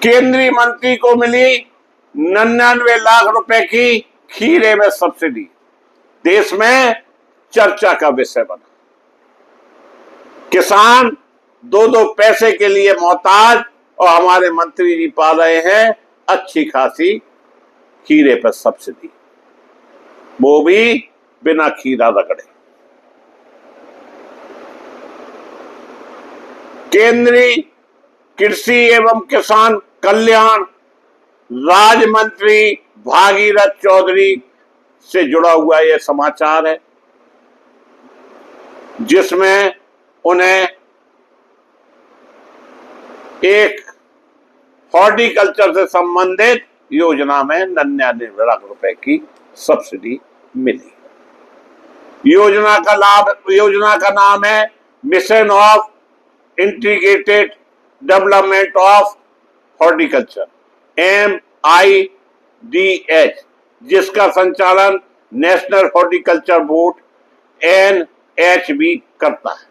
केंद्रीय मंत्री को मिली 99 लाख रुपए की खीरे में सब्सिडी, देश में चर्चा का विषय बना। किसान दो दो पैसे के लिए मोहताज और हमारे मंत्री जी पा रहे हैं अच्छी खासी खीरे पर सब्सिडी, वो भी बिना खीरा रगड़े। केंद्रीय कृषि एवं किसान कल्याण राज्य मंत्री भागीरथ चौधरी से जुड़ा हुआ यह समाचार है, जिसमें उन्हें एक हॉर्टिकल्चर से संबंधित योजना में 99 लाख रुपए की सब्सिडी मिली। योजना का नाम है mission of integrated development of horticulture, MIDH, जिसका संचालन नेशनल हॉर्टिकल्चर बोर्ड NHB करता है।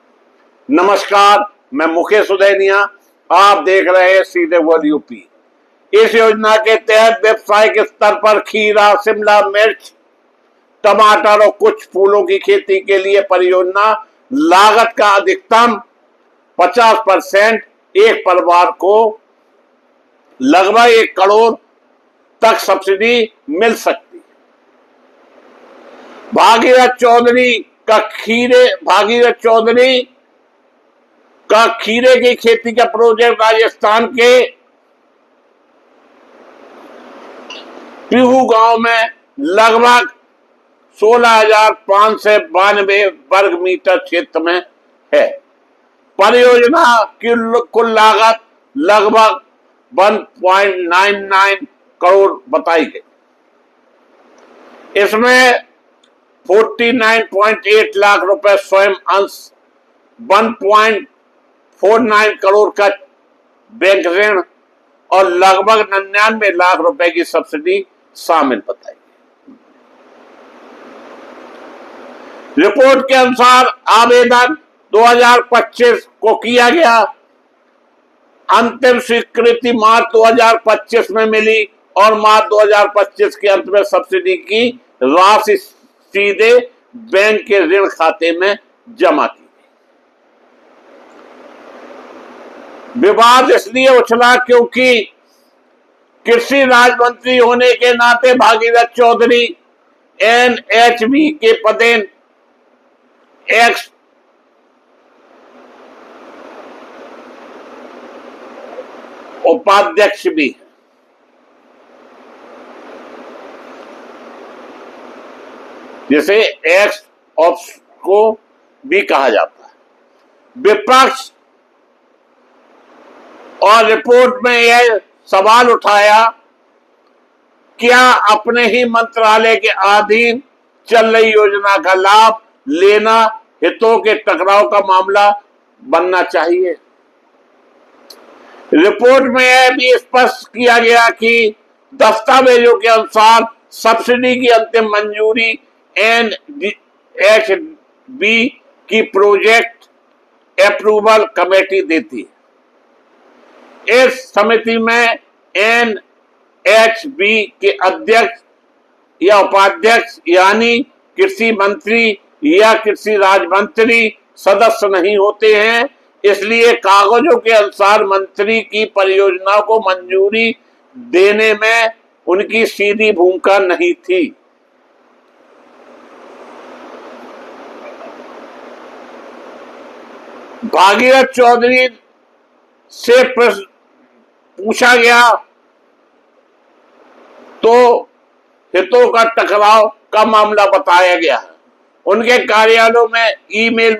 नमस्कार, मैं मुकेश उदैनिया, आप देख रहे हैं सीधे वर्ल्ड यूपी। इस योजना के तहत व्यावसायिक स्तर पर खीरा, शिमला मिर्च, टमाटर और कुछ फूलों की खेती के लिए परियोजना लागत का अधिकतम 50% एक परिवार को लगभग 1 करोड़ तक सब्सिडी मिल सकती है। भागीरथ चौधरी का खीरे की खेती का प्रोजेक्ट राजस्थान के पीहू गांव में लगभग 16,592 वर्ग मीटर क्षेत्र में है। परियोजना की कुल लागत लगभग 1.99 करोड़ बताई गई। इसमें 49.8 लाख रुपए स्वयं अंश, 1.49 करोड़ का बैंक ऋण और लगभग 99 लाख रुपए की सब्सिडी शामिल बताई गई। रिपोर्ट के अनुसार आवेदन 2025 को किया गया। अंतिम स्वीकृति मार्च 2025 में मिली और मार्च 2025 के अंत में सब्सिडी की राशि सीधे बैंक के ऋण खाते में जमा की गई। विवाद इसलिए उछला क्योंकि कृषि राज्य मंत्री होने के नाते भागीरथ चौधरी NHB के पदेन एक्स उपाध्यक्ष भी है। जिसे एक्स ऑप्स को भी कहा जाता है। विपक्ष और रिपोर्ट में यह सवाल उठाया, क्या अपने ही मंत्रालय के अधीन चल रही योजना का लाभ लेना हितों के टकराव का मामला बनना चाहिए। रिपोर्ट में यह भी स्पष्ट किया गया कि दस्तावेजों के अनुसार सब्सिडी की अंतिम मंजूरी NHB की प्रोजेक्ट अप्रूवल कमेटी देती है। इस समिति में NHB के अध्यक्ष या उपाध्यक्ष यानी कृषि मंत्री या कृषि राज्य मंत्री सदस्य नहीं होते हैं, इसलिए कागजों के अनुसार मंत्री की परियोजना को मंजूरी देने में उनकी सीधी भूमिका नहीं थी। भागीरथ चौधरी से प्रश्न पूछा गया तो हितों का टकराव का मामला बताया गया है। उनके कार्यालयों में ईमेल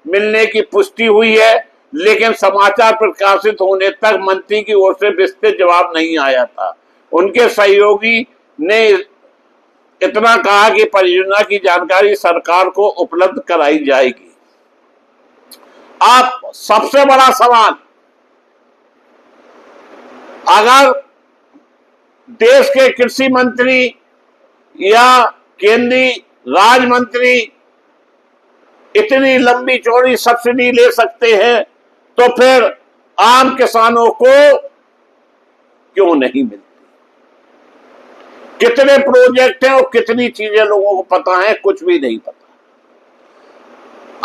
मिलने की पुष्टि हुई है, लेकिन समाचार प्रकाशित होने तक मंत्री की ओर से विस्तृत जवाब नहीं आया था। उनके सहयोगी ने इतना कहा कि परियोजना की जानकारी सरकार को उपलब्ध कराई जाएगी। अब सबसे बड़ा सवाल, अगर देश के कृषि मंत्री या केंद्रीय राज्य मंत्री इतनी लंबी चौड़ी सब्सिडी ले सकते हैं, तो फिर आम किसानों को क्यों नहीं मिलती? कितने प्रोजेक्ट हैं और कितनी चीजें लोगों को पता है? कुछ भी नहीं पता।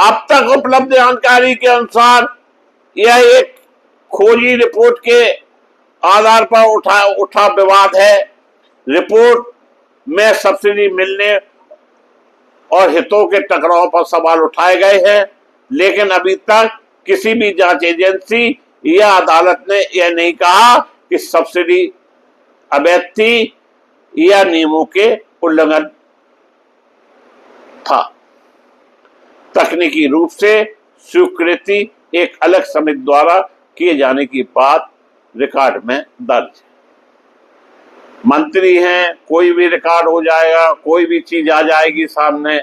अब तक उपलब्ध जानकारी के अनुसार यह एक खोजी रिपोर्ट के आधार पर उठा विवाद है। रिपोर्ट में सब्सिडी मिलने और हितों के टकराव पर सवाल उठाए गए हैं, लेकिन अभी तक किसी भी जांच एजेंसी या अदालत ने यह नहीं कहा कि सब्सिडी अवैध थी या नियमों के उल्लंघन था। तकनीकी रूप से स्वीकृति एक अलग समिति द्वारा किए जाने की बात रिकॉर्ड में दर्ज है। मंत्री हैं, कोई भी रिकॉर्ड हो जाएगा, कोई भी चीज आ जाएगी सामने,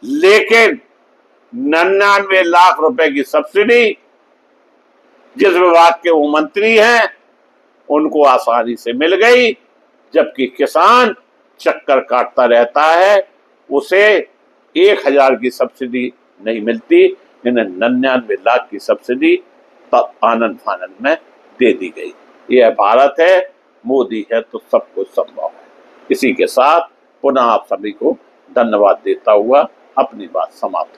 लेकिन 99 लाख रुपए की सब्सिडी जिस विभाग के वो मंत्री हैं उनको आसानी से मिल गई, जबकि किसान चक्कर काटता रहता है, उसे 1000 की सब्सिडी नहीं मिलती। इन्हें 99 लाख की सब्सिडी आनंद फानंद में दे दी गई। यह भारत है, मोदी है तो सब कुछ संभव है। इसी के साथ पुनः आप सभी को धन्यवाद देता हुआ अपनी बात समाप्त